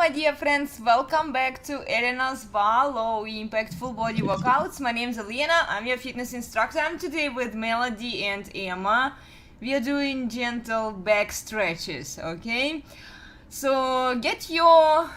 my dear friends, welcome back to Elena's Barre Low Impactful Body Workouts. My name is Elena, I'm your fitness instructor. I'm today with Melody and Emma. We are doing gentle back stretches, okay? So get your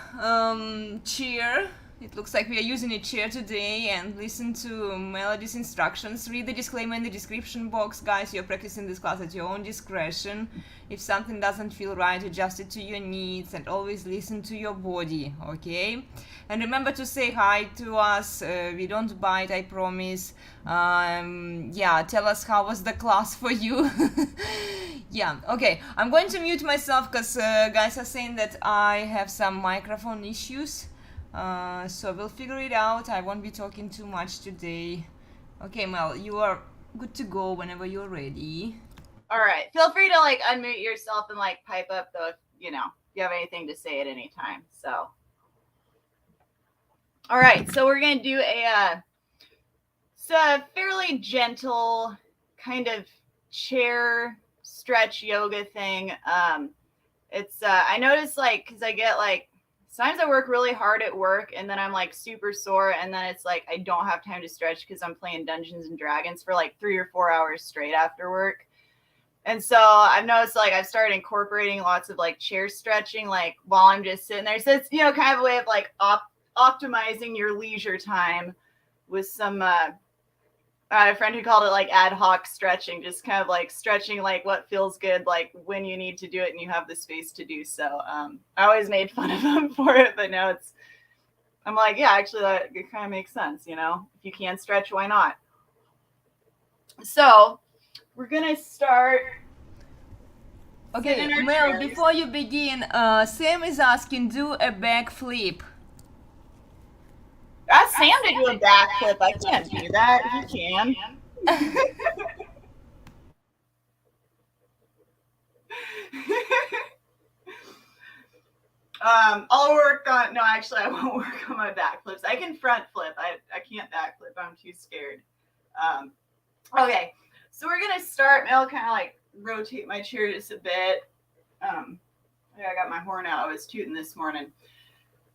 chair. It looks like we are using a chair today, and listen to Melody's instructions. Read the disclaimer in the description box, guys. You're practicing this class at your own discretion. If something doesn't feel right, adjust it to your needs and always listen to your body, okay? And remember to say hi to us. We don't bite, I promise. Yeah, tell us how was the class for you. Yeah, okay. I'm going to mute myself because guys are saying that I have some microphone issues. So we'll figure it out. I won't be talking too much today. Okay, Mel, you are good to go whenever you're ready. All right. Feel free to unmute yourself and pipe up though if you have anything to say at any time. So all right, so we're gonna do it's a fairly gentle kind of chair stretch yoga thing. It's I notice because I get sometimes I work really hard at work and then I'm super sore, and then it's I don't have time to stretch because I'm playing Dungeons and Dragons for 3 or 4 hours straight after work. And so I've noticed I've started incorporating lots of chair stretching while I'm just sitting there. So it's kind of a way of optimizing your leisure time with some a friend who called it ad hoc stretching, just kind of stretching what feels good when you need to do it and you have the space to do so. I always made fun of them for it, but now I'm yeah, actually that it kind of makes sense, if you can stretch, why not? So we're gonna start. Okay, Mel, before you begin, Sam is asking, do a back flip. Ask Sam to do a backflip. I can't do that. He can. I'll work on. No, actually, I won't work on my backflips. I can front flip. I can't backflip. I'm too scared. Okay, so we're gonna start. I'll kind of rotate my chair just a bit. I got my horn out. I was tooting this morning.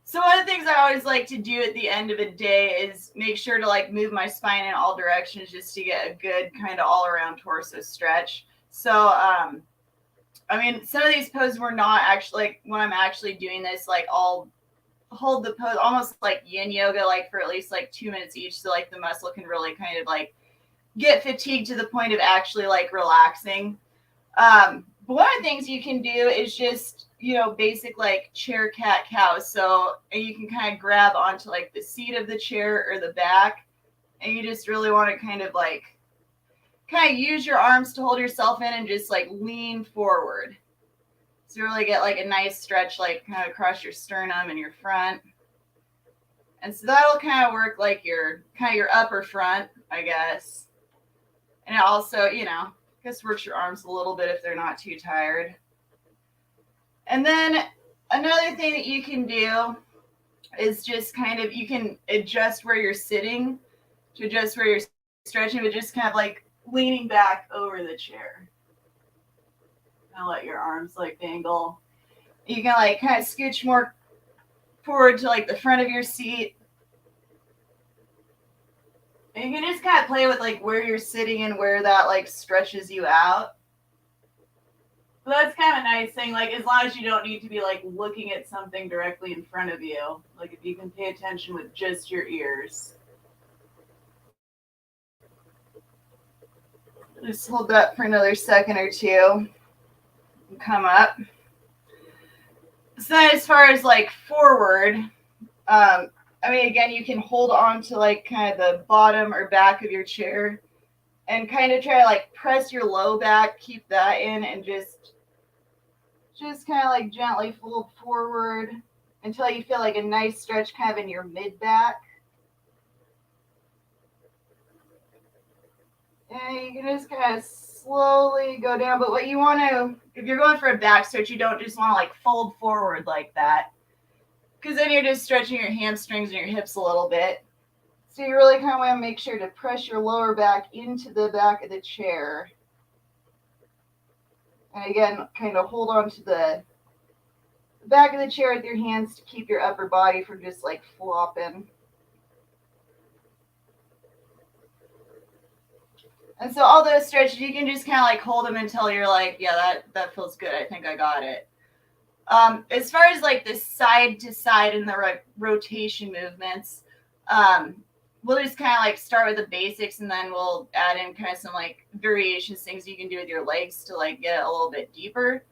So one of the things I always like to do at the end of a day is make sure to move my spine in all directions just to get a good kind of all around torso stretch. So I mean, some of these poses were not actually when I'm actually doing this, I'll hold the pose almost like yin yoga, for at least 2 minutes each, so the muscle can really kind of get fatigued to the point of actually relaxing. But one of the things you can do is just, basic chair, cat, cow. So you can kind of grab onto the seat of the chair or the back, and you just really want to kind of use your arms to hold yourself in and just lean forward. So you really get a nice stretch kind of across your sternum and your front. And so that'll kind of work your upper front, I guess. And it also, just works your arms a little bit if they're not too tired. And then another thing that you can do is just kind of, you can adjust where you're sitting to adjust where you're stretching, but just kind of leaning back over the chair. Kind of let your arms dangle. You can kind of scooch more forward to the front of your seat. And you can just kind of play with where you're sitting and where that stretches you out. So that's kind of a nice thing. As long as you don't need to be looking at something directly in front of you. If you can pay attention with just your ears. Just hold that for another second or two. And come up. So as far as forward, I mean, again, you can hold on to kind of the bottom or back of your chair and kind of try to press your low back, keep that in, and just kind of gently fold forward until you feel a nice stretch kind of in your mid back. And you can just kind of slowly go down. But what you want to, if you're going for a back stretch, you don't just want to fold forward like that, because then you're just stretching your hamstrings and your hips a little bit. So you really kind of want to make sure to press your lower back into the back of the chair. And again, kind of hold on to the the back of the chair with your hands to keep your upper body from just like flopping. And so all those stretches, you can just kind of like hold them until you're like, yeah, that feels good. I think I got it. As far as like the side to side and the rotation movements, we'll just kind of like start with the basics, and then we'll add in kind of some like variations, things you can do with your legs to like get a little bit deeper.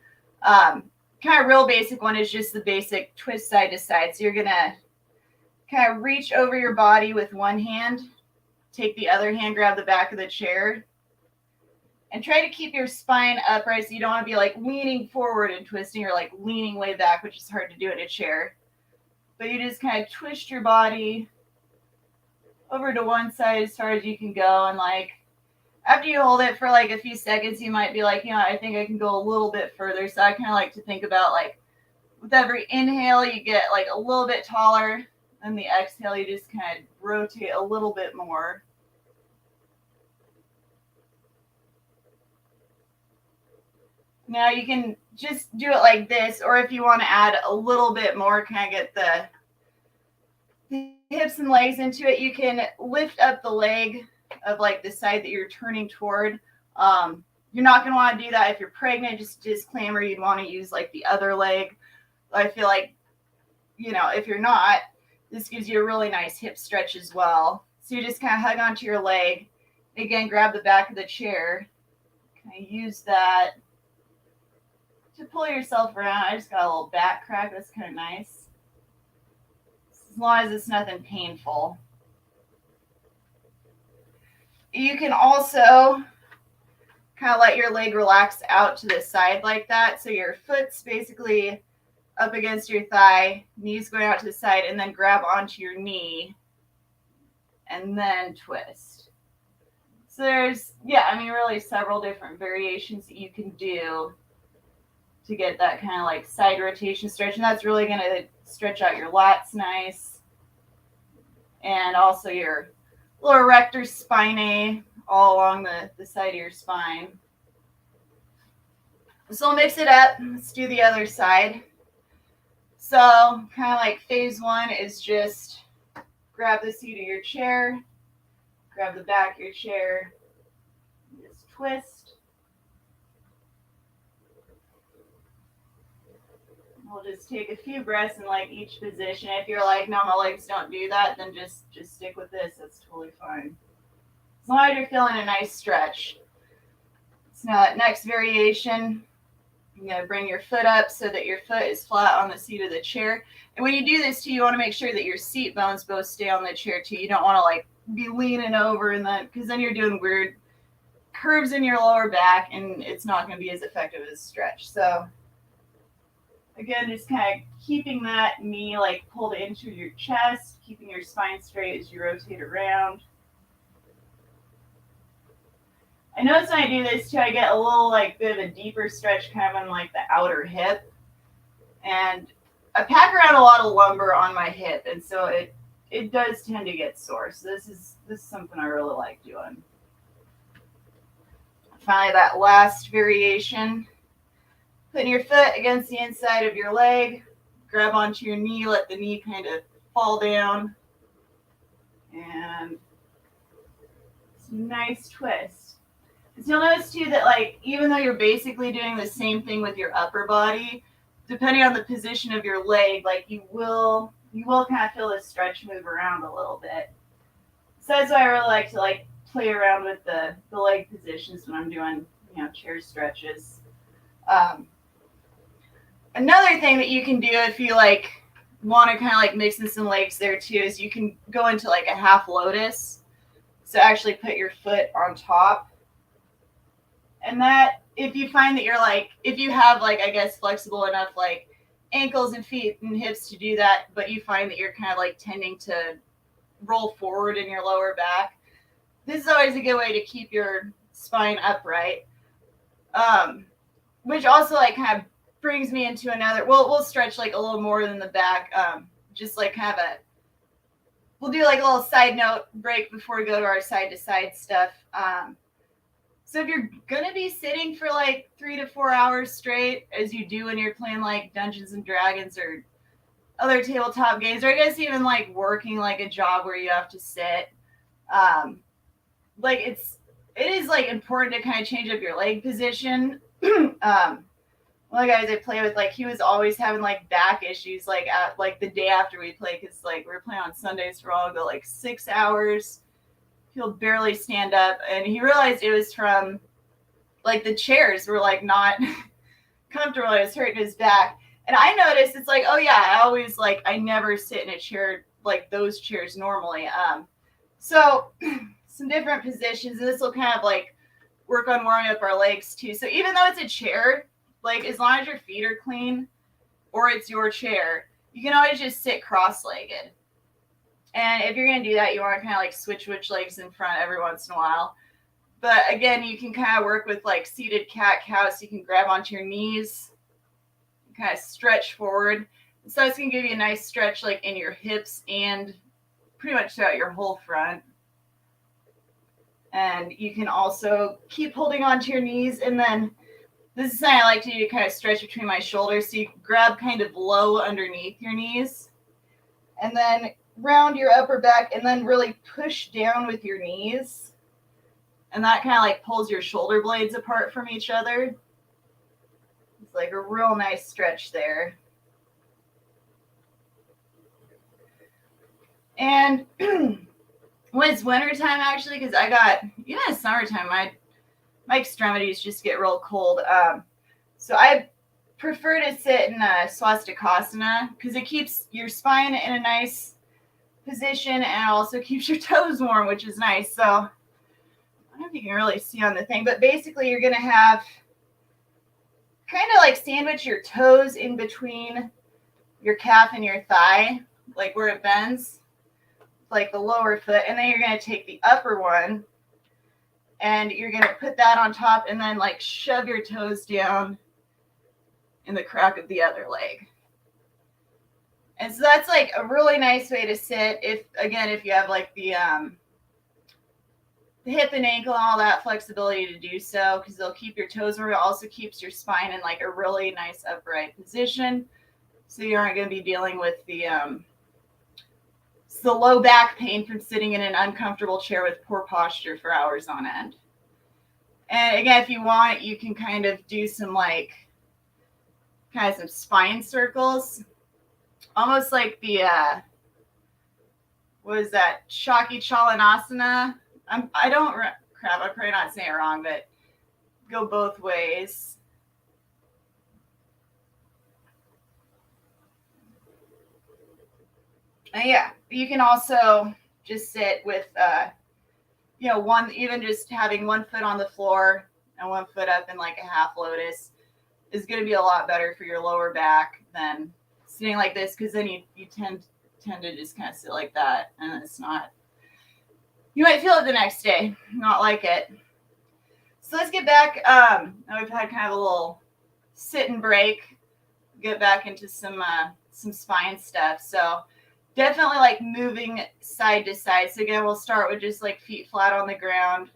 Kind of real basic one is just the basic twist side to side. So you're gonna kind of reach over your body with one hand, take the other hand, grab the back of the chair, and try to keep your spine upright, so you don't want to be like leaning forward and twisting, or like leaning way back, which is hard to do in a chair. But you just kind of twist your body over to one side as far as you can go, and like after you hold it for like a few seconds, you might be like, I think I can go a little bit further. So I kind of like to think about like with every inhale, you get like a little bit taller, and the exhale, you just kind of rotate a little bit more. Now you can just do it like this, or if you want to add a little bit more, kind of get the hips and legs into it, you can lift up the leg of like the side that you're turning toward. You're not going to want to do that if you're pregnant. Just disclaimer, you'd want to use like the other leg. I feel like, if you're not, this gives you a really nice hip stretch as well. So you just kind of hug onto your leg. Again, grab the back of the chair. Kind of use that to pull yourself around. I just got a little back crack. That's kind of nice. As long as it's nothing painful. You can also kind of let your leg relax out to the side like that. So your foot's basically up against your thigh, knees going out to the side, and then grab onto your knee and then twist. So there's, really several different variations that you can do to get that kind of like side rotation stretch. And that's really going to stretch out your lats nice. And also your lower rector spinae all along the side of your spine. So we'll mix it up. Let's do the other side. So kind of like phase one is just grab the seat of your chair, grab the back of your chair, just twist. We'll just take a few breaths in like each position. If you're like, no, my legs don't do that, then just stick with this. That's totally fine. As long as you're feeling a nice stretch. So now that next variation, you're going to bring your foot up so that your foot is flat on the seat of the chair. And when you do this too, you want to make sure that your seat bones both stay on the chair too. You don't want to like be leaning over, and then because then you're doing weird curves in your lower back, and it's not going to be as effective as stretch. So again, just kind of keeping that knee like pulled into your chest, keeping your spine straight as you rotate around. I notice when I do this too, I get a little like bit of a deeper stretch kind of on like the outer hip. And I pack around a lot of lumbar on my hip, and so it does tend to get sore. So this is something I really like doing. Finally, that last variation. Putting your foot against the inside of your leg, grab onto your knee, let the knee kind of fall down, and it's a nice twist. So you'll notice too that like even though you're basically doing the same thing with your upper body, depending on the position of your leg, like you will kind of feel this stretch move around a little bit. So that's why I really like to like play around with the leg positions when I'm doing chair stretches. Another thing that you can do if you like want to kind of like mix in some legs there too is you can go into like a half lotus. So actually put your foot on top. And that, if you find that you're like, if you have like, I guess, flexible enough like ankles and feet and hips to do that, but you find that you're kind of like tending to roll forward in your lower back, this is always a good way to keep your spine upright. Which also like kind of brings me into another, we'll stretch like a little more than the back, just like kind of we'll do like a little side note break before we go to our side to side stuff. So if you're gonna be sitting for like 3 to 4 hours straight, as you do when you're playing like Dungeons and Dragons or other tabletop games, or I guess even like working like a job where you have to sit, like it is like important to kind of change up your leg position. One of the guys I play with, like he was always having like back issues, like at like the day after we play, because like we were playing on Sundays for all go like 6 hours. He'll barely stand up, and he realized it was from like the chairs were like not comfortable. It was hurting his back, and I noticed it's like, oh yeah, I never sit in a chair like those chairs normally. So some different positions, and this will kind of like work on warming up our legs too. So even though it's a chair, like as long as your feet are clean or it's your chair, you can always just sit cross-legged. And if you're going to do that, you want to kind of like switch which legs in front every once in a while. But again, you can kind of work with like seated cat-cow, so you can grab onto your knees, kind of stretch forward. So it's going to give you a nice stretch like in your hips and pretty much throughout your whole front. And you can also keep holding onto your knees, and then this is something I like to do to kind of stretch between my shoulders. So you grab kind of low underneath your knees, and then round your upper back, and then really push down with your knees. And that kind of like pulls your shoulder blades apart from each other. It's like a real nice stretch there. And when it's wintertime, actually, because even in summertime, my extremities just get real cold. So I prefer to sit in a swastikasana because it keeps your spine in a nice position and also keeps your toes warm, which is nice. So I don't know if you can really see on the thing, but basically you're going to have kind of like sandwich your toes in between your calf and your thigh, like where it bends, like the lower foot, and then you're going to take the upper one and you're going to put that on top and then like shove your toes down in the crack of the other leg. And so that's like a really nice way to sit if you have like the hip and ankle and all that flexibility to do so, because they'll keep your toes warm. It also keeps your spine in like a really nice upright position, so you aren't going to be dealing with the low back pain from sitting in an uncomfortable chair with poor posture for hours on end. And again, if you want, you can kind of do some some spine circles, almost like the what is that, Shaki Chalanasana. I'm probably not saying it wrong, but go both ways. And yeah, you can also just sit with even just having one foot on the floor and one foot up in like a half lotus is going to be a lot better for your lower back than sitting like this, because then you tend to just kind of sit like that, and it's not, you might feel it the next day, not like it. So let's get back. Now we've had kind of a little sit and break, get back into some spine stuff. So definitely like moving side to side. So again, we'll start with just like feet flat on the ground.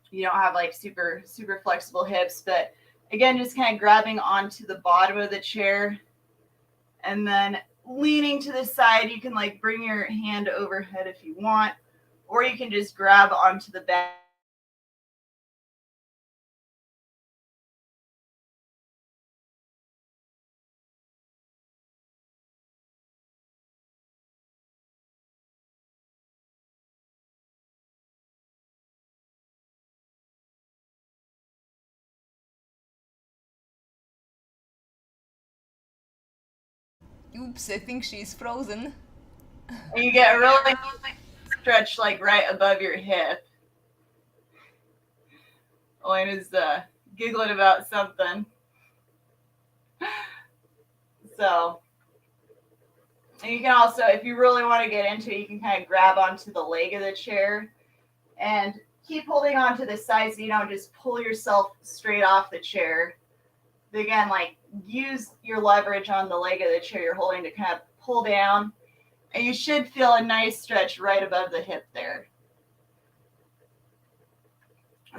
You don't have like super, super flexible hips, but again, just kind of grabbing onto the bottom of the chair and then leaning to the side. You can like bring your hand overhead if you want, or you can just grab onto the back. Oops, I think she's frozen. And you get a really stretch like right above your hip. Elena's giggling about something. So, and you can also, if you really want to get into it, you can kind of grab onto the leg of the chair and keep holding on to the side so you don't just pull yourself straight off the chair. But again, like use your leverage on the leg of the chair you're holding to kind of pull down, and you should feel a nice stretch right above the hip there.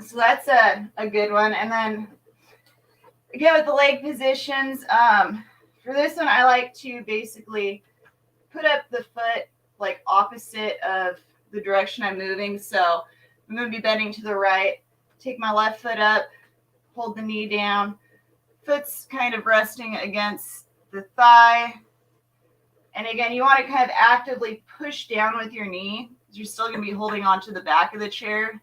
So that's a good one. And then again with the leg positions, for this one I like to basically put up the foot like opposite of the direction I'm moving. So I'm going to be bending to the right, take my left foot up, hold the knee down, foot's kind of resting against the thigh. And again, you want to kind of actively push down with your knee. You're still going to be holding on to the back of the chair.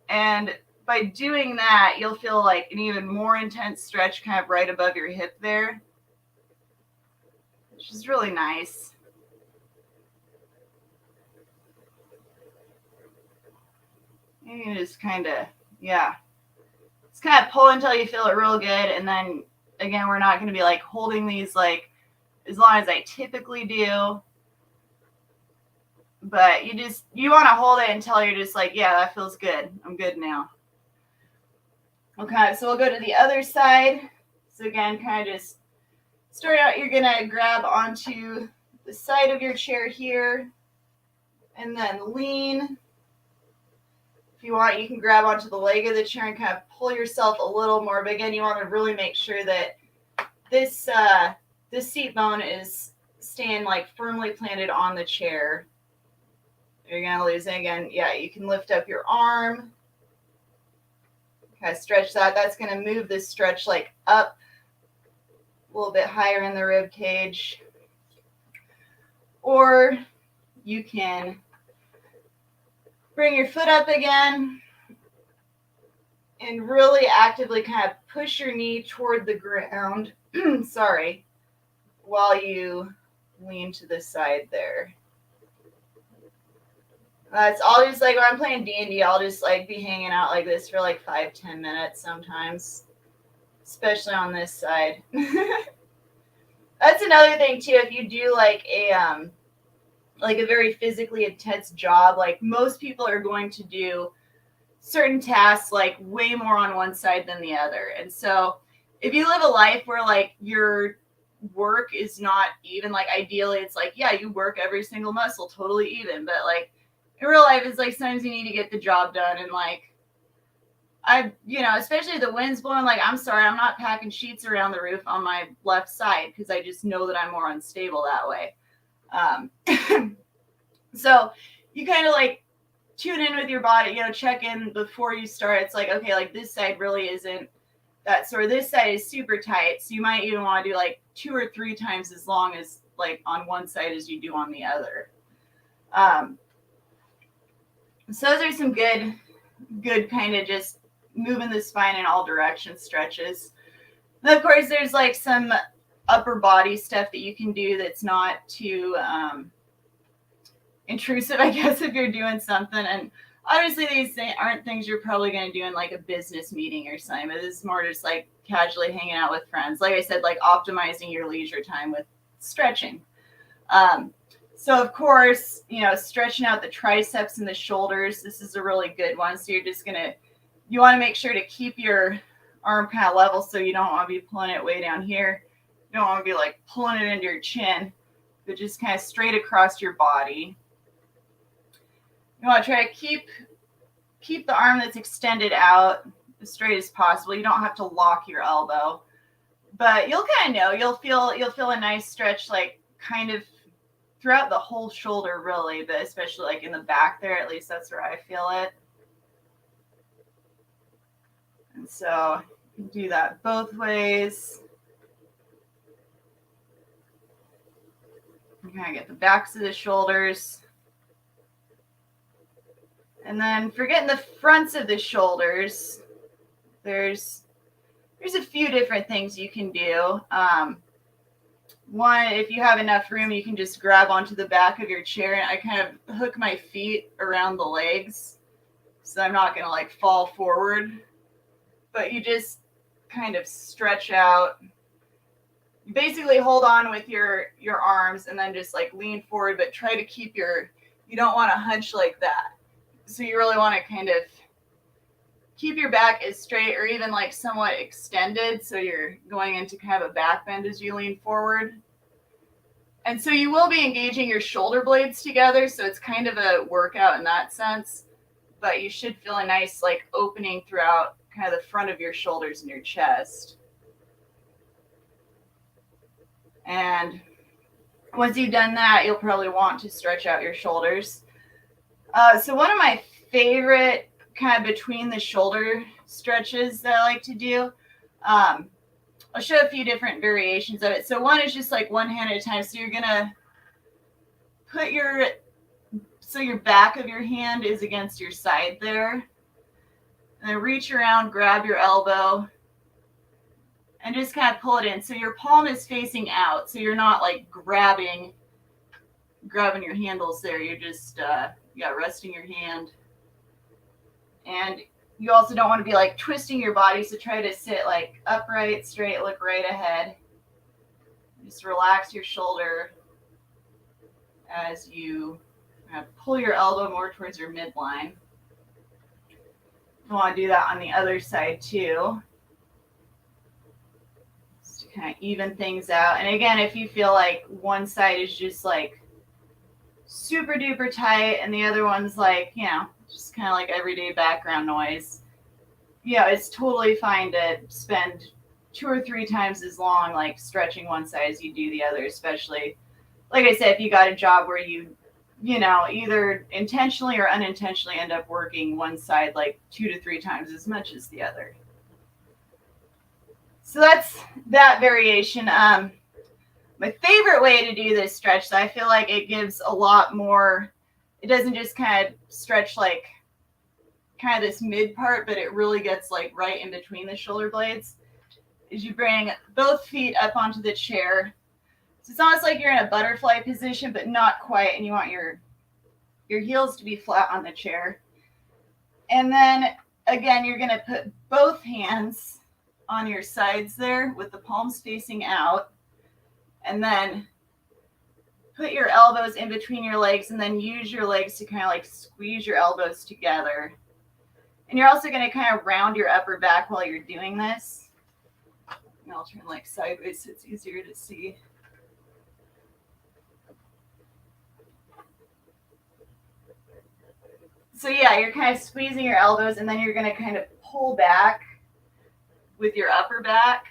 And by doing that, you'll feel like an even more intense stretch kind of right above your hip there, which is really nice. You can just kind of, yeah. Just kind of pull until you feel it real good. And then, again, we're not going to be like holding these like as long as I typically do. But you want to hold it until you're just like, yeah, that feels good. I'm good now. Okay, so we'll go to the other side. So again, kind of just start out, you're going to grab onto the side of your chair here and then lean. If you want, you can grab onto the leg of the chair and kind of pull yourself a little more. But again, you want to really make sure that this seat bone is staying like firmly planted on the chair. You're going to lose it again. Yeah, you can lift up your arm. Kind of stretch that. That's going to move this stretch like up a little bit higher in the rib cage. Or you can bring your foot up again and really actively kind of push your knee toward the ground. Sorry. While you lean to the side there. It's all just like when I'm playing D&D, I'll just like be hanging out like this for like 5-10 minutes sometimes, especially on this side. That's another thing too. If you do like a very physically intense job, like most people are going to do certain tasks like way more on one side than the other. And so if you live a life where like your work is not even, like ideally it's like, yeah, you work every single muscle totally even, but like in real life it's like sometimes you need to get the job done. And like especially if the wind's blowing, like I'm sorry, I'm not packing sheets around the roof on my left side because I just know that I'm more unstable that way. So you kind of like tune in with your body, check in before you start. It's like, okay, like this side really isn't that sore. This side is super tight. So you might even want to do like 2 or 3 times as long as like on one side as you do on the other. So those are some good kind of just moving the spine in all directions stretches. And of course, there's like some upper body stuff that you can do that's not too intrusive, I guess, if you're doing something. And obviously these aren't things you're probably going to do in like a business meeting or something, but this is more just like casually hanging out with friends. Like I said, like optimizing your leisure time with stretching. So of course, stretching out the triceps and the shoulders, this is a really good one. So you want to make sure to keep your arm kind of level. So you don't want to be pulling it way down here. You don't want to be like pulling it into your chin, but just kind of straight across your body. You want to try to keep the arm that's extended out as straight as possible. You don't have to lock your elbow, but you'll kind of know, you'll feel a nice stretch, like kind of throughout the whole shoulder really, but especially like in the back there, at least that's where I feel it. And so you can do that both ways. You kind of get the backs of the shoulders. And then for getting the fronts of the shoulders, there's a few different things you can do. One, if you have enough room, you can just grab onto the back of your chair, and I kind of hook my feet around the legs so I'm not going to like fall forward. But you just kind of stretch out. You basically hold on with your arms and then just like lean forward, but try to keep you don't want to hunch like that. So you really want to kind of keep your back as straight or even like somewhat extended. So you're going into kind of a back bend as you lean forward. And so you will be engaging your shoulder blades together. So it's kind of a workout in that sense. but you should feel a nice like opening throughout kind of the front of your shoulders and your chest. And once you've done that, you'll probably want to stretch out your shoulders. So one of my favorite kind of between the shoulder stretches that I like to do, I'll show a few different variations of it. So one is just like one hand at a time. So you're gonna put your back of your hand is against your side there, and then reach around, grab your elbow, and just kind of pull it in. So your palm is facing out, so you're not like grabbing your handles there. You're just resting your hand. And you also don't want to be like twisting your body, so try to sit like upright, straight, look right ahead. Just relax your shoulder as you pull your elbow more towards your midline. You want to do that on the other side too, just to kind of even things out. And again, if you feel like one side is just like super duper tight and the other one's like, just kind of like everyday background noise, it's totally fine to spend 2 or 3 times as long like stretching one side as you do the other, especially like I said, if you got a job where you either intentionally or unintentionally end up working one side like 2 to 3 times as much as the other. So that's that variation. My favorite way to do this stretch, so I feel like it gives a lot more, it doesn't just kind of stretch like kind of this mid part, but it really gets like right in between the shoulder blades, is you bring both feet up onto the chair. So it's almost like you're in a butterfly position, but not quite, and you want your heels to be flat on the chair. And then again, you're going to put both hands on your sides there with the palms facing out, and then put your elbows in between your legs, and then use your legs to kind of like squeeze your elbows together. And you're also going to kind of round your upper back while you're doing this. And I'll turn like sideways so it's easier to see. So you're kind of squeezing your elbows, and then you're going to kind of pull back with your upper back.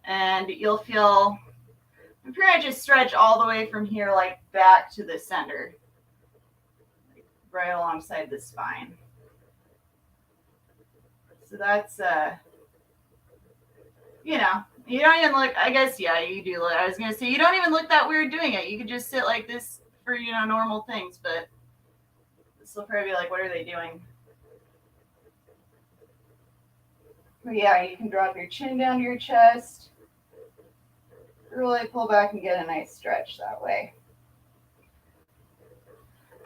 And you'll feel, I'm pretty much just stretch all the way from here, like back to the center, right alongside the spine. So that's, you don't even look, I guess, you do look, I was going to say, you don't even look that weird doing it. You could just sit like this for, normal things, but this will probably be like, what are they doing? But you can drop your chin down to your chest, really pull back and get a nice stretch that way.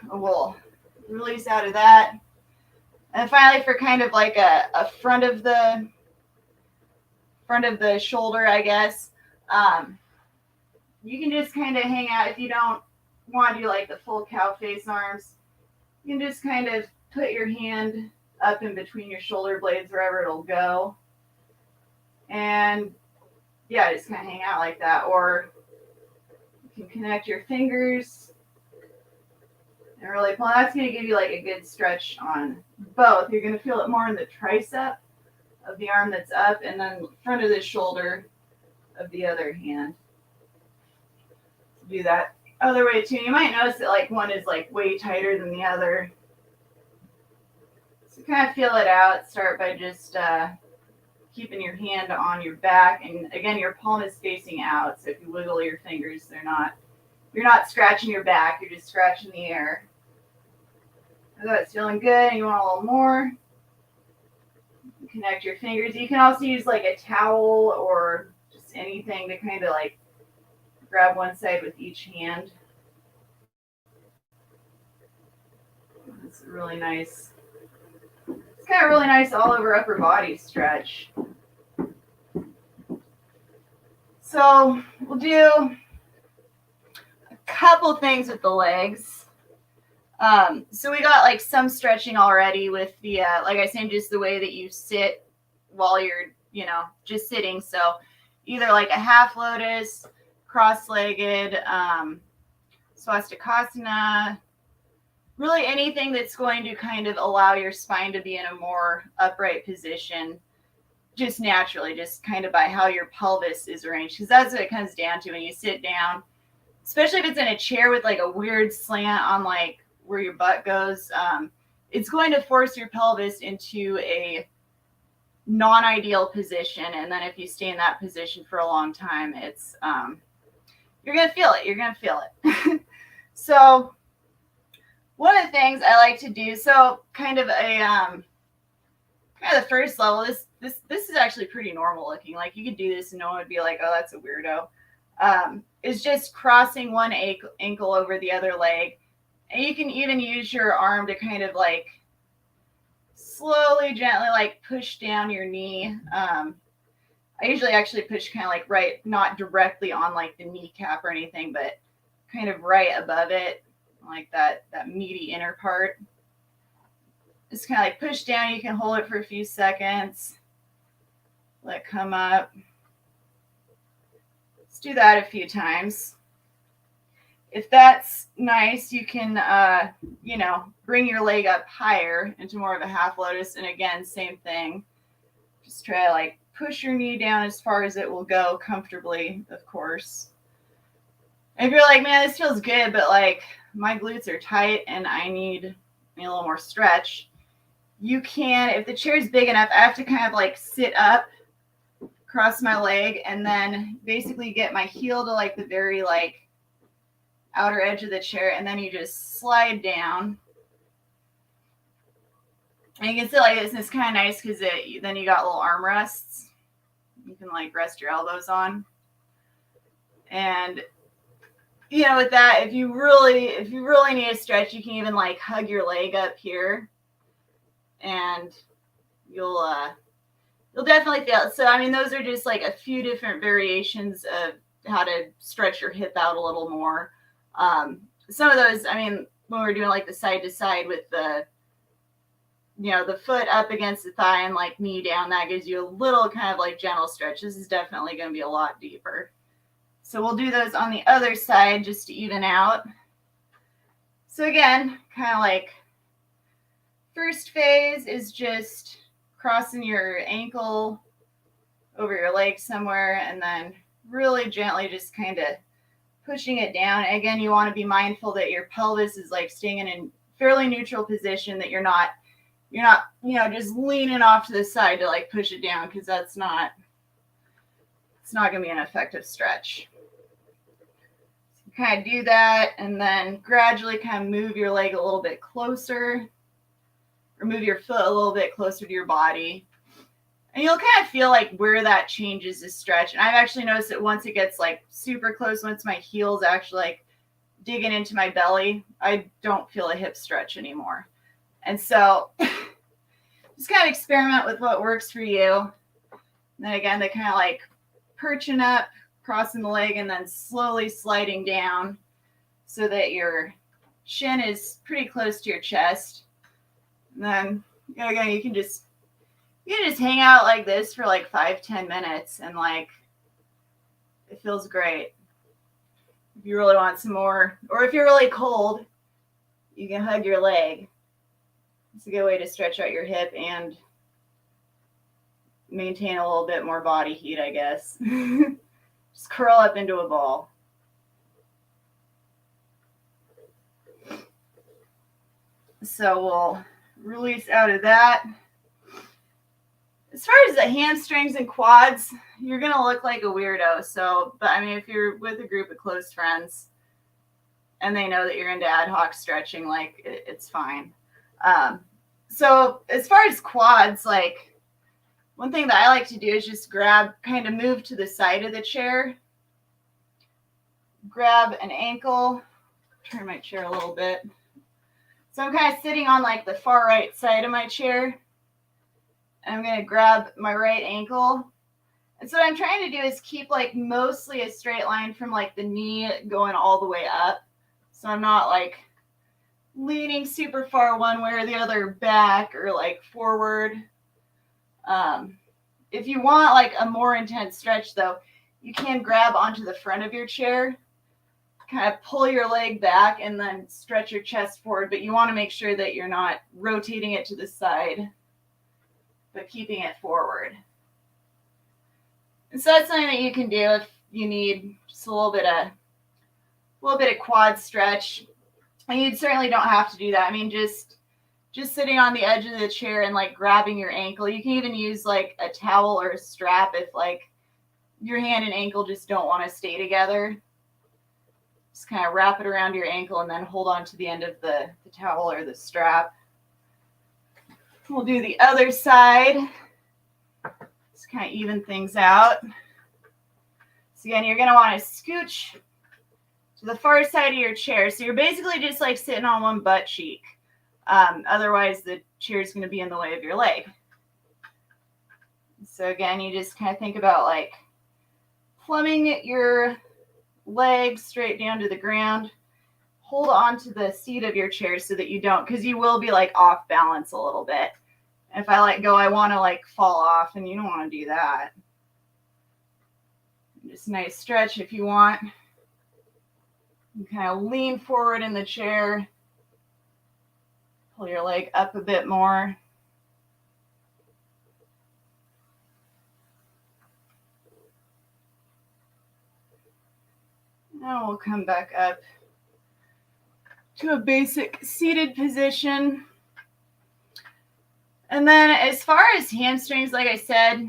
We'll release out of that. And finally, for kind of like a front of the shoulder, I guess, you can just kind of hang out. If you don't want to do like the full cow face arms, you can just kind of put your hand up in between your shoulder blades wherever it'll go, and just kind of hang out like that. Or you can connect your fingers and really pull. That's going to give you like a good stretch on both. You're going to feel it more in the tricep of the arm that's up, and then front of the shoulder of the other hand. Do that other way too. You might notice that like one is like way tighter than the other. So kind of feel it out. Start by just keeping your hand on your back, and again, your palm is facing out. So if you wiggle your fingers, you're not scratching your back. You're just scratching the air. So that's feeling good. And you want a little more. Connect your fingers. You can also use like a towel or just anything to kind of like grab one side with each hand. It's really nice. It's kind of really nice all over upper body stretch. So we'll do a couple things with the legs. So we got like some stretching already with the, like I said, just the way that you sit while you're, just sitting. So either like a half lotus, cross-legged, swastikasana, really anything that's going to kind of allow your spine to be in a more upright position just naturally, just kind of by how your pelvis is arranged, because that's what it comes down to when you sit down, especially if it's in a chair with like a weird slant on like where your butt goes. It's going to force your pelvis into a non-ideal position, and then if you stay in that position for a long time, it's you're gonna feel it. You're gonna feel it. So one of the things I like to do, so kind of a kind of the first level, this is actually pretty normal looking. Like you could do this and no one would be like, oh, that's a weirdo. Is just crossing one ankle over the other leg. And you can even use your arm to kind of like slowly, gently like push down your knee. I usually actually push kind of like right, not directly on like the kneecap or anything, but kind of right above it, like that meaty inner part. Just kind of like push down. You can hold it for a few seconds. Let it come up. Let's do that a few times. If that's nice, you can, bring your leg up higher into more of a half lotus. And again, same thing. Just try to like push your knee down as far as it will go comfortably, of course. If you're like, man, this feels good, but like my glutes are tight and I need a little more stretch, you can, if the chair is big enough, I have to kind of like sit up, cross my leg, and then basically get my heel to like the very like outer edge of the chair, and then you just slide down. And you can sit like this, and it's kind of nice because then you got little arm rests. You can like rest your elbows on. And with that, if you really need a stretch, you can even like hug your leg up here, and you'll definitely feel it. So I mean, those are just like a few different variations of how to stretch your hip out a little more. Some of those, I mean, when we're doing like the side to side with the foot up against the thigh and like knee down, that gives you a little kind of like gentle stretch. This is definitely going to be a lot deeper. So we'll do those on the other side just to even out. So again, kind of like first phase is just crossing your ankle over your leg somewhere, and then really gently just kind of pushing it down. Again, you want to be mindful that your pelvis is like staying in a fairly neutral position, that you're not just leaning off to the side to like push it down, because it's not going to be an effective stretch. So kind of do that, and then gradually kind of move your leg a little bit closer, or move your foot a little bit closer to your body. And you'll kind of feel like where that changes the stretch. And I've actually noticed that once it gets like super close, once my heel's actually like digging into my belly, I don't feel a hip stretch anymore. And so just kind of experiment with what works for you. And then again, they kind of like perching up, crossing the leg, and then slowly sliding down so that your shin is pretty close to your chest. And then again, you can just hang out like this for like 5-10 minutes, and like it feels great. If you really want some more, or if you're really cold, you can hug your leg. It's a good way to stretch out your hip and maintain a little bit more body heat, I guess. Just curl up into a ball. So we'll release out of that. As far as the hamstrings and quads, you're going to look like a weirdo. So, but I mean, if you're with a group of close friends and they know that you're into ad hoc stretching, like it's fine. So as far as quads, like one thing that I like to do is just kind of move to the side of the chair, grab an ankle, turn my chair a little bit. So I'm kind of sitting on like the far right side of my chair. I'm going to grab my right ankle. And so what I'm trying to do is keep like mostly a straight line from like the knee going all the way up. So I'm not like leaning super far one way or the other back or like forward. If you want like a more intense stretch though, you can grab onto the front of your chair, kind of pull your leg back and then stretch your chest forward, but you want to make sure that you're not rotating it to the side, but keeping it forward. And so that's something that you can do if you need just a little bit of quad stretch. And you certainly don't have to do that. I mean, just sitting on the edge of the chair and like grabbing your ankle. You can even use like a towel or a strap if like your hand and ankle just don't want to stay together. Just kind of wrap it around your ankle and then hold on to the end of the towel or the strap. We'll do the other side. Just kind of even things out. So again, you're going to want to scooch to the far side of your chair. So you're basically just like sitting on one butt cheek. Otherwise, the chair is going to be in the way of your leg. So again, you just kind of think about like plumbing your leg straight down to the ground. Hold on to the seat of your chair so that you don't, because you will be like off balance a little bit. If I let go, I want to like fall off, and you don't want to do that. Just nice stretch if you want. You kind of lean forward in the chair. Pull your leg up a bit more. Now we'll come back up to a basic seated position. And then as far as hamstrings, like I said,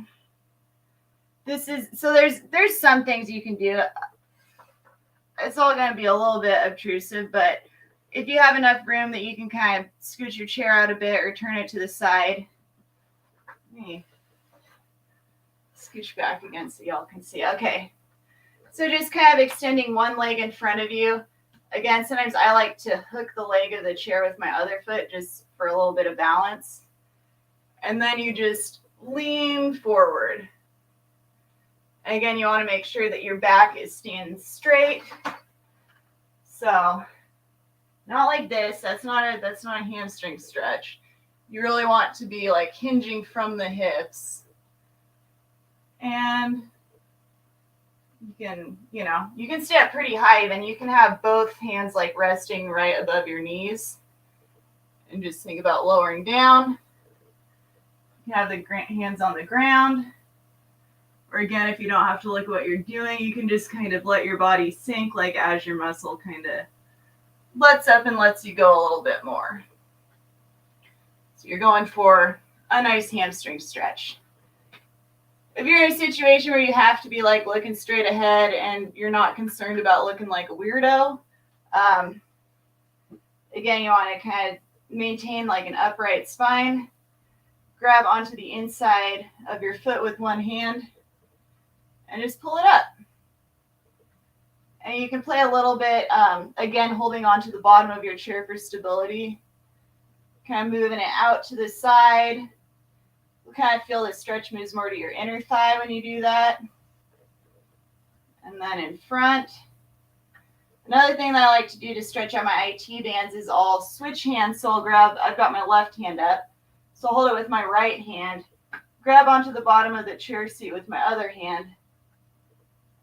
there's some things you can do. It's all going to be a little bit obtrusive, but if you have enough room that you can kind of scoot your chair out a bit or turn it to the side. Scooch back again so y'all can see. Okay. So just kind of extending one leg in front of you. Again, sometimes I like to hook the leg of the chair with my other foot just for a little bit of balance. And then you just lean forward. And again, you want to make sure that your back is staying straight. So not like this. That's not a hamstring stretch. You really want to be like hinging from the hips. And you can stay up pretty high, then you can have both hands like resting right above your knees. And just think about lowering down. You can have the hands on the ground. Or again, if you don't have to look at what you're doing, you can just kind of let your body sink like as your muscle kind of lets up and lets you go a little bit more. So you're going for a nice hamstring stretch. If you're in a situation where you have to be like looking straight ahead and you're not concerned about looking like a weirdo, again, you want to kind of maintain like an upright spine. Grab onto the inside of your foot with one hand and just pull it up. And you can play a little bit, again, holding onto the bottom of your chair for stability. Kind of moving it out to the side. You'll kind of feel the stretch moves more to your inner thigh when you do that. And then in front. Another thing that I like to do to stretch out my IT bands is I'll switch hands. So I've got my left hand up. So I'll hold it with my right hand. Grab onto the bottom of the chair seat with my other hand.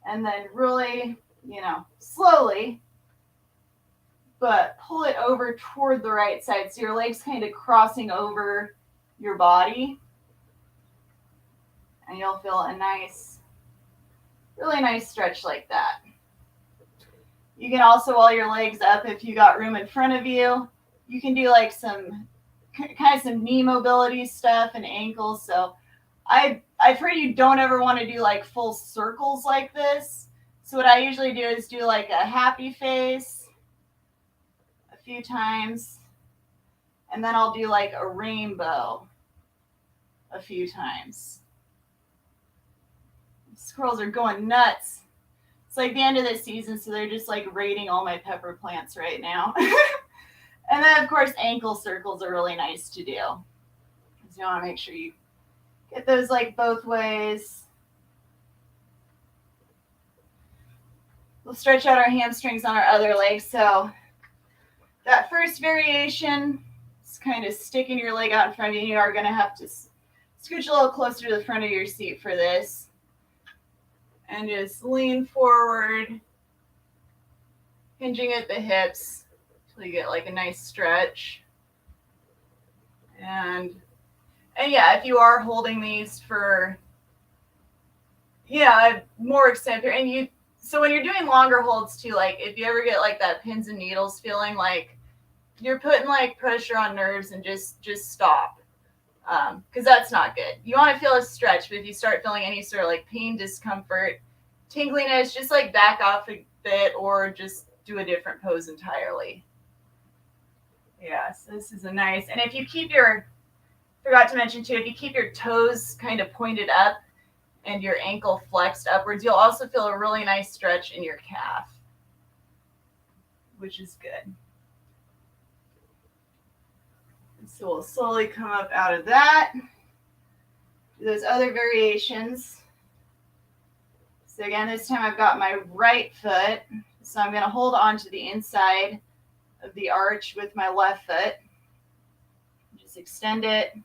And then really, slowly, but pull it over toward the right side. So your legs kind of crossing over your body. And you'll feel a nice, really nice stretch like that. You can also, while your legs up, if you got room in front of you, you can do like some knee mobility stuff and ankles. So I've heard you don't ever want to do like full circles like this. So what I usually do is do like a happy face a few times. And then I'll do like a rainbow a few times. Squirrels are going nuts. It's like the end of the season, so they're just like raiding all my pepper plants right now. And then, of course, ankle circles are really nice to do. So you want to make sure you get those like both ways. We'll stretch out our hamstrings on our other leg. So that first variation is kind of sticking your leg out in front of you. You are going to have to scooch a little closer to the front of your seat for this. And just lean forward. hinging at the hips until you get like a nice stretch. And yeah, if you are holding these for more extended, and so when you're doing longer holds too, like if you ever get like that pins and needles feeling, like you're putting like pressure on nerves, and just stop, because that's not good. You want to feel a stretch, but if you start feeling any sort of like pain, discomfort, tingliness, just like back off a bit or just do a different pose entirely. Yeah, so this is a nice, and if you keep forgot to mention too, if you keep your toes kind of pointed up and your ankle flexed upwards, you'll also feel a really nice stretch in your calf, which is good. So we'll slowly come up out of that. Do those other variations. So again, this time I've got my right foot. So I'm going to hold on to the inside of the arch with my left foot. Just extend it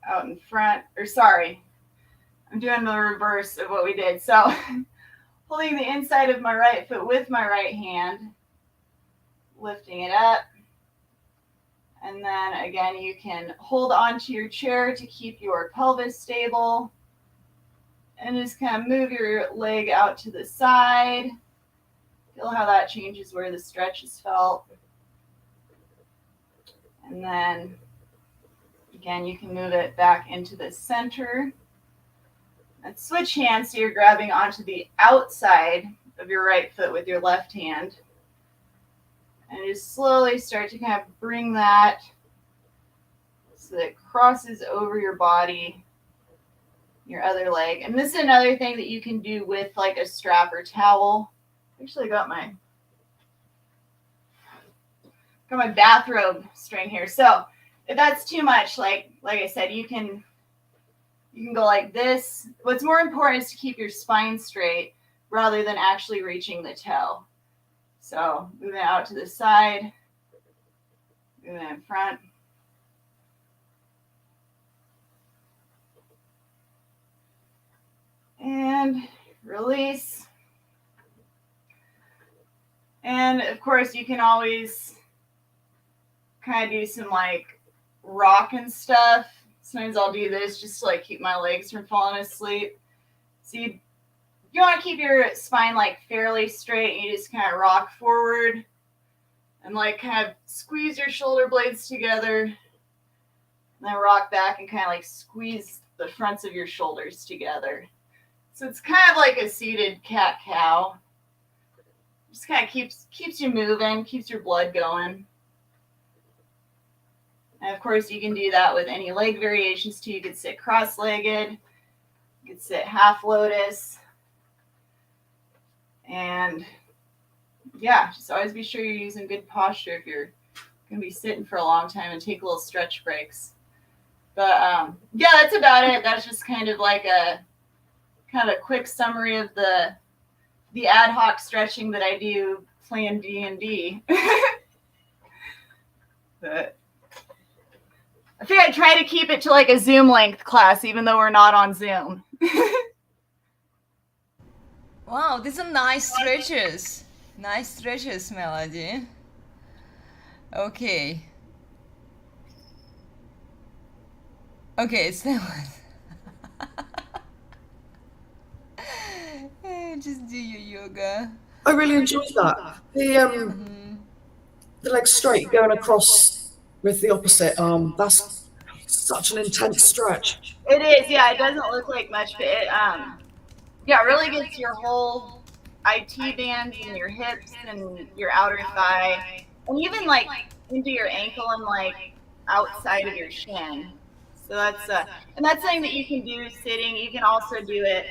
out in front. Or sorry, I'm doing the reverse of what we did. So holding the inside of my right foot with my right hand, lifting it up. And then again, you can hold onto your chair to keep your pelvis stable. And just kind of move your leg out to the side. Feel how that changes where the stretch is felt. And then, again, you can move it back into the center. And switch hands so you're grabbing onto the outside of your right foot with your left hand. And just slowly start to kind of bring that so that it crosses over your body, your other leg. And this is another thing that you can do with like a strap or towel. Actually got my bathrobe string here. So if that's too much, like I said, you can go like this. What's more important is to keep your spine straight rather than actually reaching the toe. So moving out to the side, moving in front. And release. And of course, you can always kind of do some like rock and stuff. Sometimes I'll do this just to like keep my legs from falling asleep. So you want to keep your spine like fairly straight, and you just kind of rock forward and like kind of squeeze your shoulder blades together, and then rock back and kind of like squeeze the fronts of your shoulders together. So it's kind of like a seated cat-cow. Just kind of keeps you moving, keeps your blood going. And of course, you can do that with any leg variations too. You could sit cross-legged, you could sit half lotus. And yeah, just always be sure you're using good posture if you're going to be sitting for a long time, and take little stretch breaks. But yeah, that's about it. That's just kind of like a quick summary of the ad hoc stretching that I do playing D&D. But I think I try to keep it to like a Zoom length class, even though we're not on Zoom. Wow, these are nice stretches. Nice stretches, Melody. Okay. Okay, so just do your yoga. I really enjoyed that. The leg straight going across with the opposite arm. That's such an intense stretch. It is, yeah. It doesn't look like much, but it really gets your whole IT band and your hips and your outer thigh, and even like into your ankle and like outside of your shin. So that's and that's something that you can do sitting. You can also do it.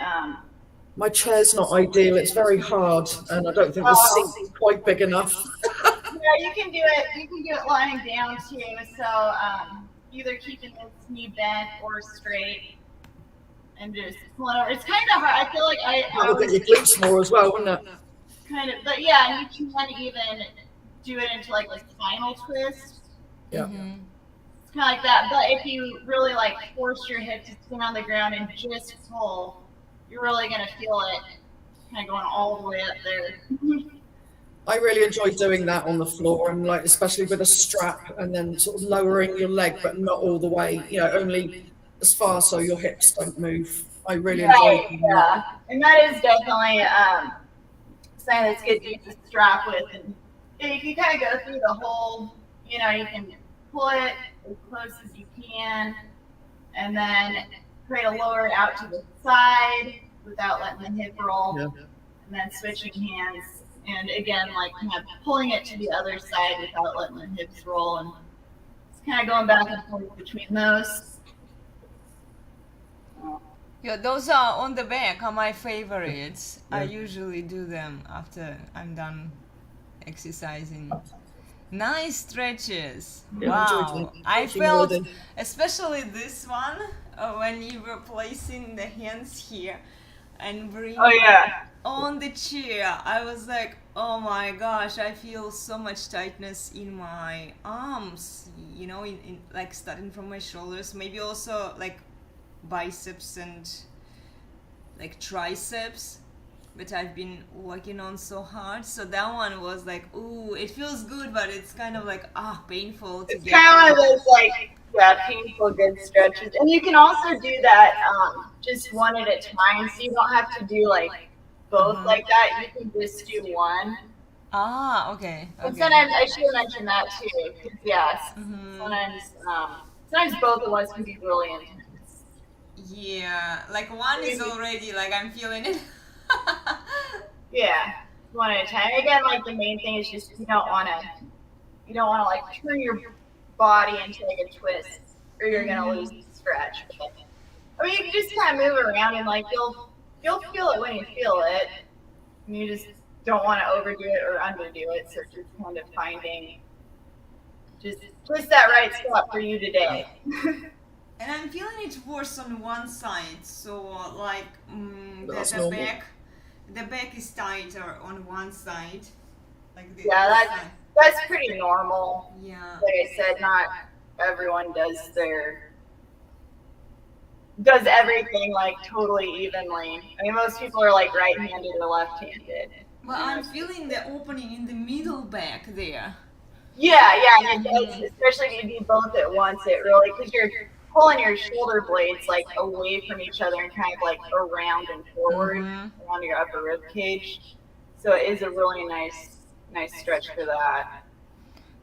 My chair's not ideal. It's very hard, and I don't think the seat is quite big enough. Yeah, you can do it. You can do it lying down too. So either keeping this knee bent or straight, and just pulling over. It's kind of hard. I feel like That would get your glutes more as well, wouldn't it? Kind of, but yeah, and you can even do it into like a spinal twist. Yeah. Mm-hmm. It's kind of like that. But if you really like force your hip to spin on the ground and just pull, you're really gonna feel it kind of going all the way up there. I really enjoy doing that on the floor, and like especially with a strap, and then sort of lowering your leg, but not all the way. You know, only as far so your hips don't move. I really enjoy Right, doing that. yeah. And that is definitely something that's good to use a strap with. And you can kind of go through the whole, you know, you can pull it as close as you can and then try to lower it out to the side without letting the hip roll, Yeah. and then switching hands. And again, like kind of pulling it to the other side without letting the hips roll, and it's kind of going back and forth between those. Yeah, those are on the back are my favorites. I Yeah. usually do them after I'm done exercising. Nice stretches. Yeah, I enjoyed Wow. that. I Thank you, felt, Melody. especially this one, when you were placing the hands here and bringing Oh yeah. on the chair. I was like, oh my gosh, I feel so much tightness in my arms, you know, in like starting from my shoulders, maybe also like biceps and like triceps, but I've been working on so hard. So that one was like, ooh, it feels good, but it's kind of like painful to It's get kind of through. one of those like painful good stretches, and you can also do that just one at a time, so you don't have to do like both Uh-huh. like that. You can just do one. Ah, okay, And okay. sometimes I should have mentioned that too, because yes, Hmm. sometimes both at once can be really intense. Yeah, like one is already like I'm feeling it. Yeah, one at a time. Again, like the main thing is just you don't want to like turn your body into like a twist, or you're gonna lose the stretch. But, I mean, you can just kind of move around, and like you'll feel it when you feel it. And you just don't want to overdo it or underdo it. So just kind of finding just that right spot for you today. And I'm feeling it worse on one side, so like That's the normal. back is tighter on one side, like Yeah, this side. that's pretty normal. Yeah. Like I said, not everyone does everything like totally evenly. I mean, most people are like right-handed or left-handed. Well, I'm feeling the opening in the middle back there. Yeah, and it does, especially if you do both at once. It really, because you're pulling your shoulder blades like away from each other and kind of like around and forward Mhm. around your upper rib cage. So it is a really nice stretch for that.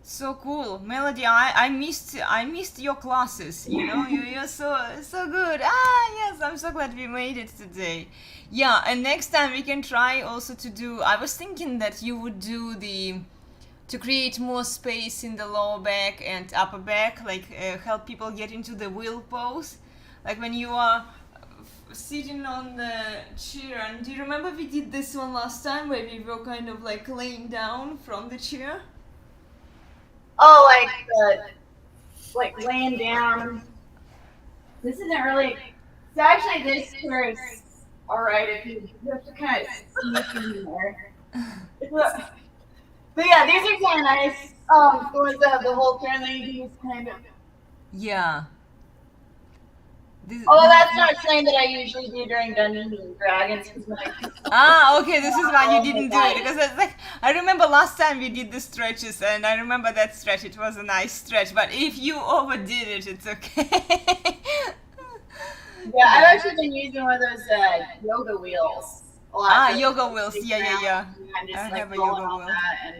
So cool, Melody. I missed your classes. You know, you're so good. Ah, yes, I'm so glad we made it today. Yeah, and next time we can try also to do. I was thinking that you would do the to create more space in the lower back and upper back, like help people get into the wheel pose, like when you are sitting on the chair. And do you remember we did this one last time where we were kind of like laying down from the chair? Oh, like laying down. This isn't really. So actually, this chair is all right if you have to kind of sneak in there. But yeah, these are kind of nice. The ones that have the whole turn that you can just kind of. Yeah. Although that's not something that I usually do during Dungeons and Dragons. Okay, this is why you didn't do it, because it's like I remember last time we did the stretches, and I remember that stretch. It was a nice stretch, but if you overdid it, it's okay. Yeah, I've actually been using one of those yoga wheels a lot. Yoga wheels. Yeah. I'm just I like have a rolling yoga on wheel. that,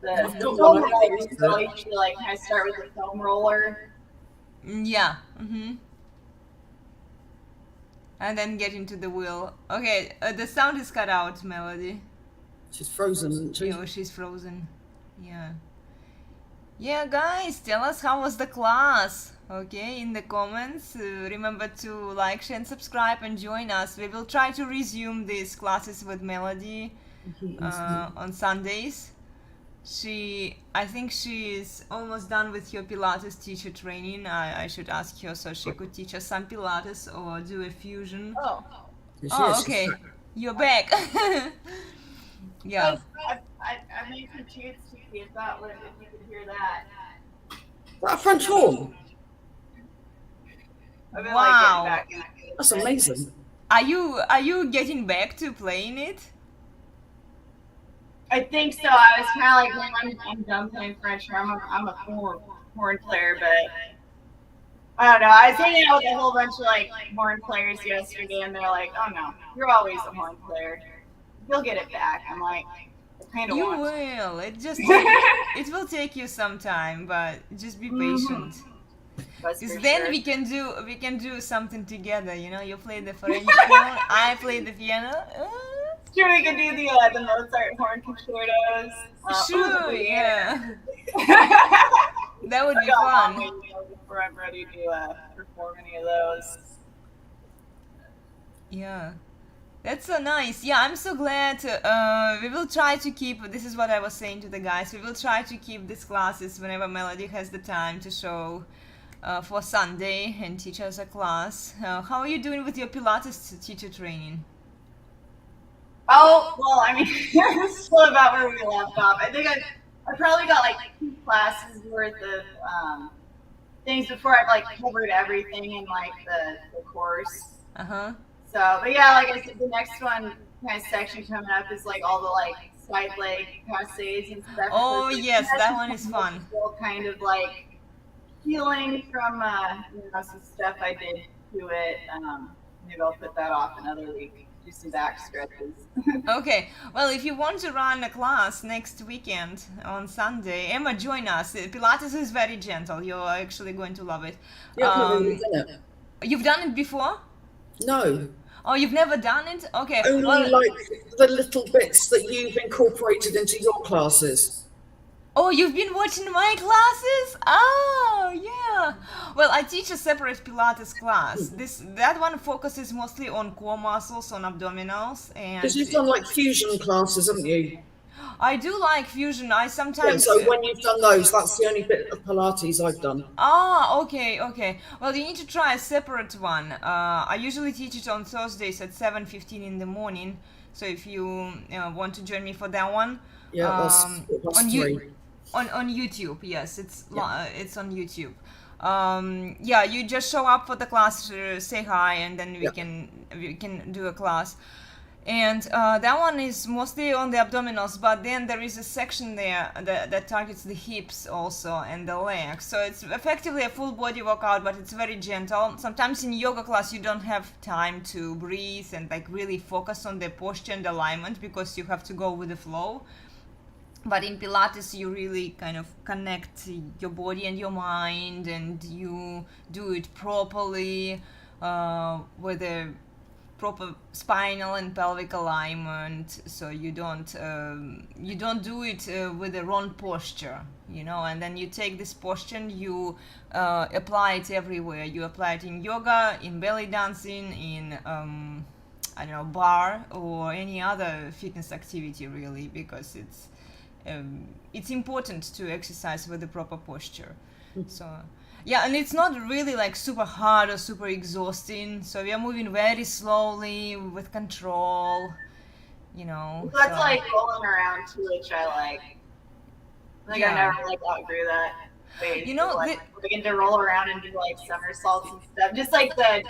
and I've the got foam one. roller. So I usually like kind of start with the foam roller. Yeah. And then get into the wheel. Okay, the sound is cut out, Melody. She's frozen, isn't she? Oh, she's frozen. Yeah. Yeah, guys, tell us how was the class. Okay, in the comments. Remember to like, share, and subscribe, and join us. We will try to resume these classes with Melody on Sundays. I think she is almost done with her Pilates teacher training. I should ask her so she could teach us some Pilates or do a fusion. Oh, She is, she's Okay, back. you're back. Yeah. I made some toots to see if you could hear that. Is that a French horn? I've been Wow. like getting back into it. That's amazing. Are you getting back to playing it? I think so. I was kind of like, man, I'm done playing French. I'm a horn player, but I don't know. I was hanging out with a whole bunch of like horn players yesterday, and they're like, "Oh no, you're always a horn player. You'll get it back." I'm like, I kind of You want will. It will take you some time, but just be Mhm. patient. That's Because for then sure. we can do something together. You know, you play the French horn, I play the piano. Sure, we could do the Mozart horn concertos. Sure, The yeah, that would I be got a long fun. way to go before I'm ready to perform any of those. Yeah. That's so nice. Yeah, I'm so glad. We will try to keep. This is what I was saying to the guys. We will try to keep these classes whenever Melody has the time to show for Sunday and teach us a class. How are you doing with your Pilates teacher training? Oh, well, I mean, it's still about where we left off. I think I probably got like 2 classes worth of things before I've like covered everything in like the course. Uh huh. So, but yeah, like I said, the next one kind of section coming up is like all the like side leg passes and stuff. Oh So it's, like, yes, that's that just one is fun. still kind of like healing from some stuff I did to it. Maybe I'll put that off another week. Do some back stretches. Okay, well, if you want to run a class next weekend on Sunday, Emma, join us. Pilates is very gentle. You're actually going to love it. Yeah, I've never really done it. You've done it before? No, Oh, you've never done it? Okay. only Well, like the little bits that you've incorporated into your classes. oh, you've been watching my classes? Oh, yeah. Well, I teach a separate Pilates class. That one focuses mostly on core muscles, on abdominals, Because and you've done like fusion classes, haven't you? I do like fusion. I Yeah, sometimes so when you've done those, that's the only bit of Pilates I've done. Ah, okay, okay. Well, you need to try a separate one. I usually teach it on Thursdays at 7:15 in the morning. So if you want to join me for that one, Yeah, that's um, that's on you three. on YouTube, yes, Yeah. it's on YouTube. Yeah, you just show up for the class, say hi, and then Yeah. we can do a class. And that one is mostly on the abdominals, but then there is a section there that targets the hips also and the legs. So it's effectively a full body workout, but it's very gentle. Sometimes in yoga class you don't have time to breathe and like really focus on the posture and alignment because you have to go with the flow. But in Pilates you really kind of connect your body and your mind, and you do it properly with a proper spinal and pelvic alignment, so you don't do it with the wrong posture, you know. And then you take this posture and you apply it everywhere. You apply it in yoga, in belly dancing, in I don't know, bar or any other fitness activity, really, because it's important to exercise with the proper posture. So yeah, and it's not really like super hard or super exhausting. So we are moving very slowly with control, you know. That's So like rolling around too, which I like. Like I yeah, never like outgrew that phase. you know, Like begin to roll around and do like somersaults and stuff. Just like the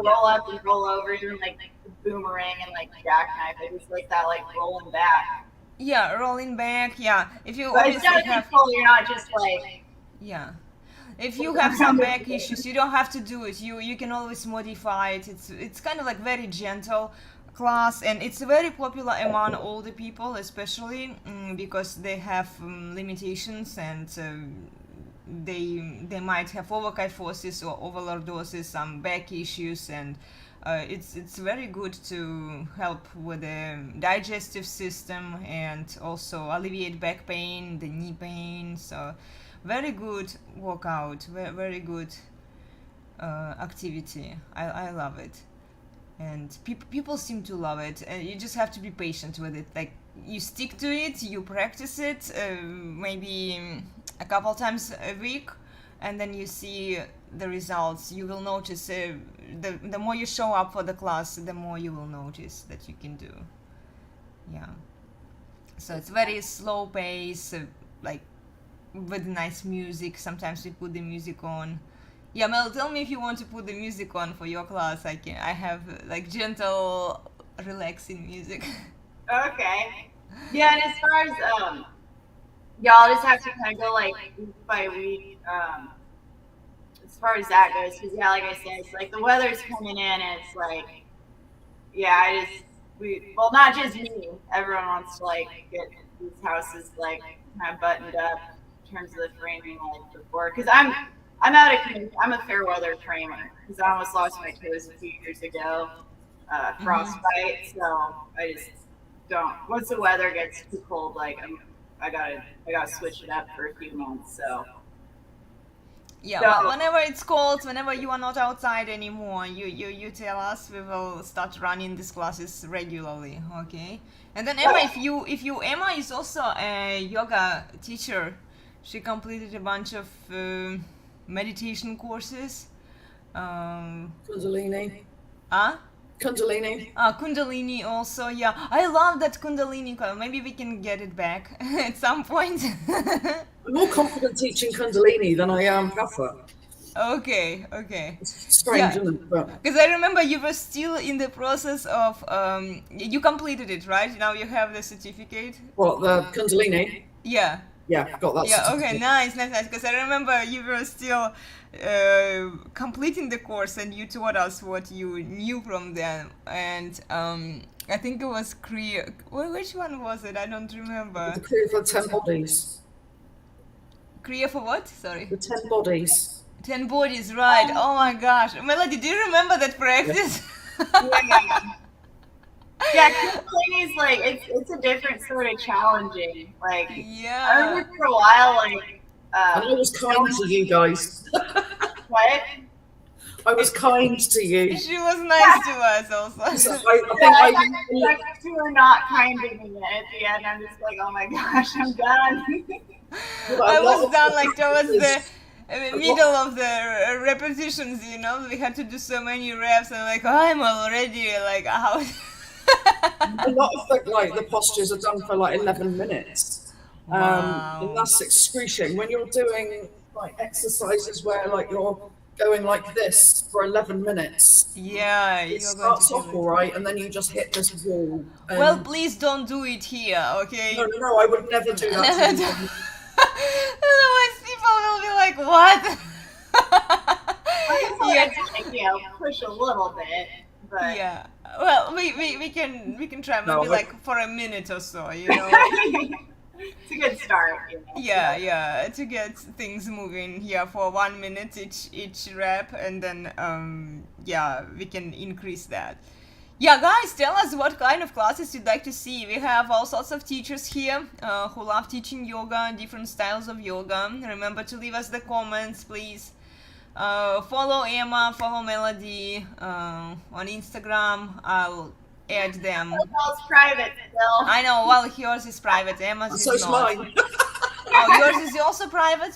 roll up and roll over, doing like the boomerang and like jackknife. I just like that like rolling back. yeah, rolling back. Yeah, if you But it's obviously not have, control. You're not just like yeah, if you have some back issues, you don't have to do it. You can always modify it. It's kind of like very gentle class, and it's very popular among older people, especially because they have limitations, and they might have overkyphosis or overlordosis, some back issues, and it's very good to help with the digestive system and also alleviate back pain, the knee pain. So very good workout, very good activity. I love it, and people seem to love it, and you just have to be patient with it. Like, you stick to it, you practice it maybe a couple times a week, and then you see the results. You will notice the more you show up for the class, the more you will notice that you can do. Yeah, so it's very slow pace, like with nice music. Sometimes we put the music on. Yeah, Mel, tell me if you want to put the music on for your class. I have like gentle, relaxing music. okay. Yeah, and as far as y'all just have to kind of go like week by week. As far as that goes, because yeah, like I said, it's like the weather's coming in, and it's like, yeah, well, not just me. Everyone wants to like get these houses like kind of buttoned up in terms of the framing like before. Because I'm out of I'm a fair weather framer because I almost lost my toes a few years ago, frostbite. So I just don't. Once the weather gets too cold, like I gotta switch it up for a few months. So. Yeah, So, well, whenever it's cold, whenever you are not outside anymore, you tell us. We will start running these classes regularly, okay? And then Emma, if you Emma is also a yoga teacher. She completed a bunch of meditation courses. Kundalini. Huh? Kundalini. Kundalini also, yeah. I love that Kundalini. Maybe we can get it back at some point. I'm more confident teaching Kundalini than I am Hatha. Okay. It's strange, Yeah. isn't it? But Because I remember you were still in the process of, you completed it, right? Now you have the certificate? what, the Kundalini? Yeah. Yeah, got that Yeah, certificate. okay, nice. Because I remember you were still completing the course and you told us what you knew from them. And I think it was Kriya. Which one was it? I don't remember. The Kriya for 10 bodies. Kriya for what? Sorry. The 10 bodies. 10 bodies, right. Oh my gosh. Melody, do you remember that practice? Yeah, Kundalini is like it's a different sort of challenging. Like I Yeah. remember for a while, like And I was kind to you guys. what? I was kind to you. She was nice to us also. So Yeah, I I thought you were not kind to me at the end. I'm just like, oh my gosh, I'm done. I was done like towards the middle of the repetitions, you know. We had to do so many reps, and like I'm already like out. a lot of the postures are done for like 11 minutes. Wow. And that's excruciating. When you're doing like exercises where like you're going like this for 11 minutes, Yeah, it you're going to starts off do all it. right and then you just hit this wall. Well, please don't do it here, okay? No, I would never do that to you. Otherwise, people will be like, "What?" Yeah, push a little bit, but Yeah. Well, we can try No, maybe but- like for a minute or so, you know. it's a good start. You know? Yeah, to get things moving here for 1 minute each rep, and then yeah, we can increase that. Yeah, guys, tell us what kind of classes you'd like to see. We have all sorts of teachers here who love teaching yoga, different styles of yoga. Remember to leave us the comments, please. Follow Emma, follow Melody on Instagram. I'll add them. Well, it's private still. I know, well, yours is private, Emma's is So it's not. mine. Oh, yours is also private?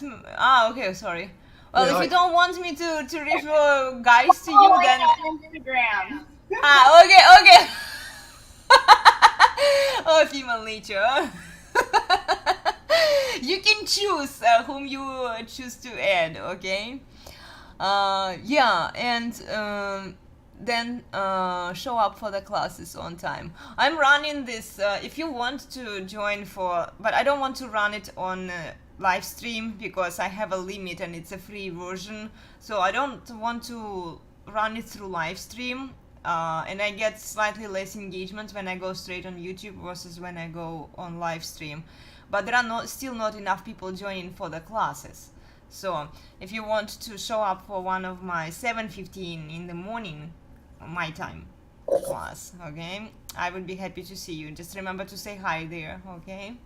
Okay, sorry. Well, Yeah, if I- you don't want me to refer guys to you, Oh, then... on Instagram. Okay. Oh, female nature. You can choose whom you choose to add, okay? Yeah, and then show up for the classes on time. I'm running this, if you want to join but I don't want to run it on live stream because I have a limit and it's a free version, so I don't want to run it through live stream, and I get slightly less engagement when I go straight on YouTube versus when I go on live stream, but there are still not enough people joining for the classes. So if you want to show up for one of my 7:15 in the morning my time class, okay, I would be happy to see you. Just remember to say hi there, okay?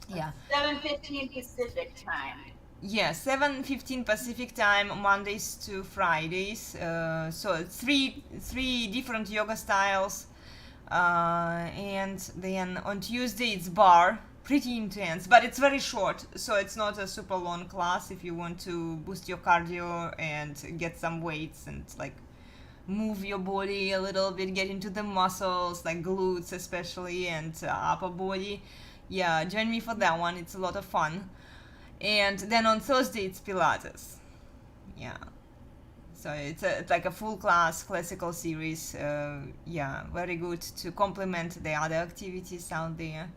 Yeah. 7:15 Pacific time. Yeah, 7:15 Pacific time, Mondays to Fridays. So it's three different yoga styles, and then on Tuesday it's bar. Pretty intense, but it's very short, so it's not a super long class if you want to boost your cardio and get some weights and like move your body a little bit, get into the muscles like glutes especially and upper body. Yeah, join me for that one, it's a lot of fun. And then on Thursday it's Pilates. Yeah, so it's like a full class classical series. Yeah, very good to complement the other activities out there.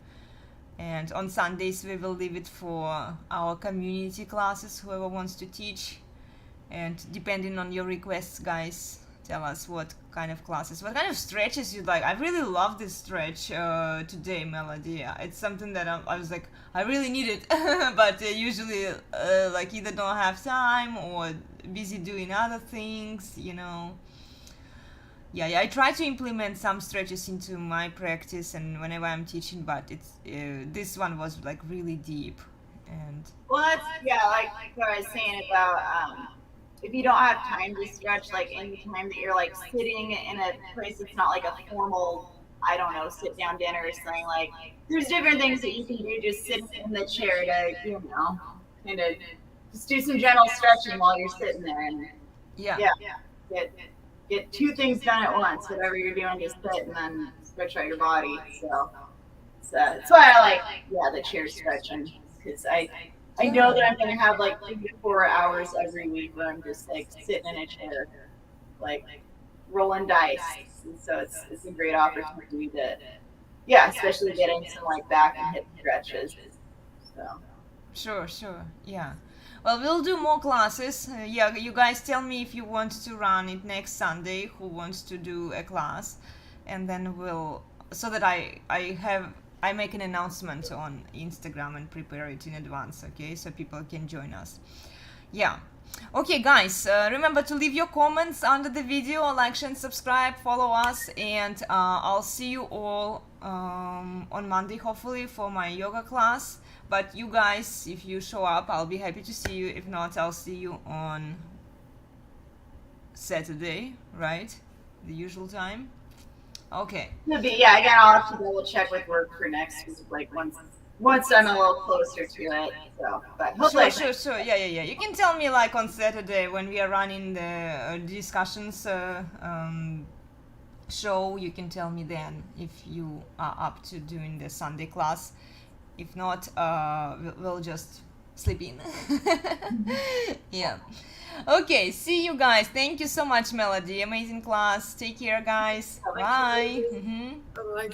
And on Sundays we will leave it for our community classes, whoever wants to teach. And depending on your requests, guys, tell us what kind of classes, what kind of stretches you'd like. I really love this stretch today, Melody. It's something that I was like, I really need it, but usually like either don't have time or busy doing other things, you know. Yeah, I try to implement some stretches into my practice and whenever I'm teaching, but it's this one was like really deep. And Well, that's like what I was saying about if you don't have time to stretch, like any time that you're like sitting in a place that's not like a formal, I don't know, sit down dinner or something, like there's different things that you can do just sitting in the chair to, you know, kind of just do some gentle stretching while you're sitting there and yeah. get two things done at once. Whatever you're doing, just sit and then stretch out your body. So that's why I like the chair stretching, because I know that I'm going to have like 3 to 4 hours every week where I'm just like sitting in a chair, like rolling dice. And so it's a great opportunity to, especially getting some like back and hip stretches. So. Sure, yeah. Well, we'll do more classes. You guys tell me if you want to run it next Sunday, who wants to do a class, and then so that I make an announcement on Instagram and prepare it in advance, okay? So people can join us. Yeah. Okay, guys, remember to leave your comments under the video, like, share, and subscribe, follow us, and I'll see you all on Monday, hopefully, for my yoga class. But you guys, if you show up, I'll be happy to see you. If not, I'll see you on Saturday, right? The usual time. Okay. Again, I'll have to double check with work for next week, like once I'm a little closer to it. So, but hopefully. Sure. Yeah. You can tell me like on Saturday when we are running the discussions show. You can tell me then if you are up to doing the Sunday class. If not, we'll just sleep in. Yeah. Okay, see you guys. Thank you so much, Melody. Amazing class. Take care, guys. Bye. Bye.